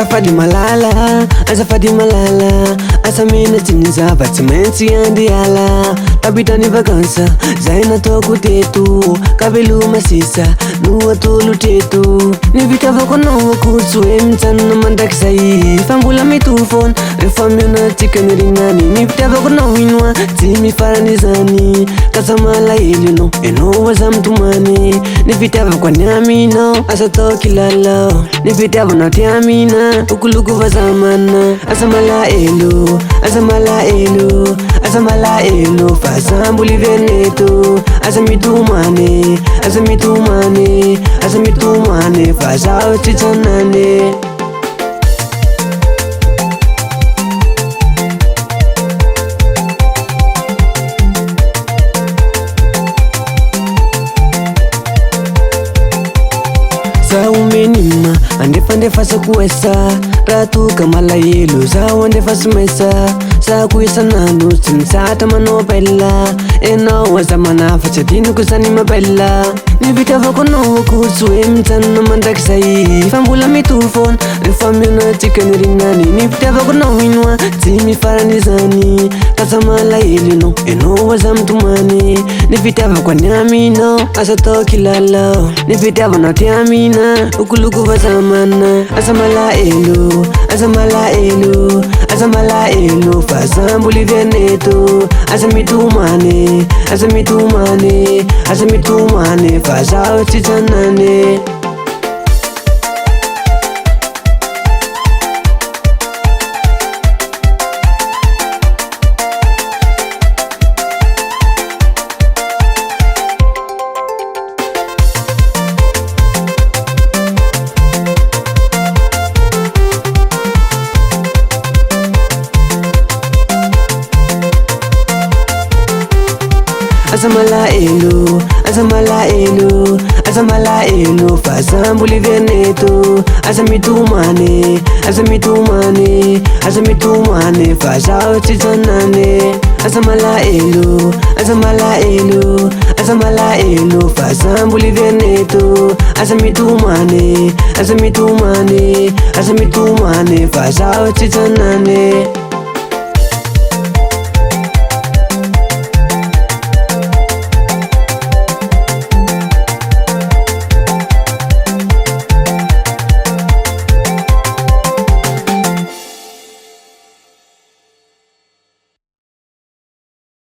azafady malala, azafady malala, asa mina tsy nizava tsy maintsy andiala. Tapitany vakansa, zay nataoko teto, kaveloma sisa, no atolo teto. Nivitavako anao akotsy hoe mijanona mandraky zay, fa mbola mitofona rehefa mianatsika nirignany. Nivitavako anao inoa tsy mifarany zany, ka sa malahelo enao aza mitomany. Nivitavako any aminao, asa tao kilalao, nivitiavanao ty amina, okoloko vazamana. Asa malahelo, asa malahelo, asa malahelo, fa sa mbola iveneto. Asa mitomany, asa mitomany, asa mitomany, fa zaho tsy tsanany. Zaho menima andefandefa sakuesa, ratuka malahelo zaho andefa sumesa. Saku isanando tsy misatra manao bella, enao aza manafatsy adinoko zany mabella. Nivitavako anao akotsy hoe mijanona mandraky zay, fa mbola mitofona rehefa mianatsika nirignany. Nivitavako anao inoa tsy mifarany zany, ka sa malahelo enao aza mitomany. Nivitavako any aminao, asa tao kilalao, nivitiavanao ty amina, okoloko vazamana. Asa malahelo, asa malahelo, asa malahelo, fa sa mbola iveneto. Asa mitomany, asa mitomany, asa mitomany, fa zaho tsy tsanany. Asa malahelo, asa malahelo, asa malahelo, fa sa mbola iveneto. Asa mitomany, asa mitomany, asa mitomany, fa zaho tsy tsanany. Asa malahelo, asa malahelo, asa malahelo, fa sa mbola iveneto. Asa mitomany, asa mitomany, asa mitomany, fa zaho tsy tsanany.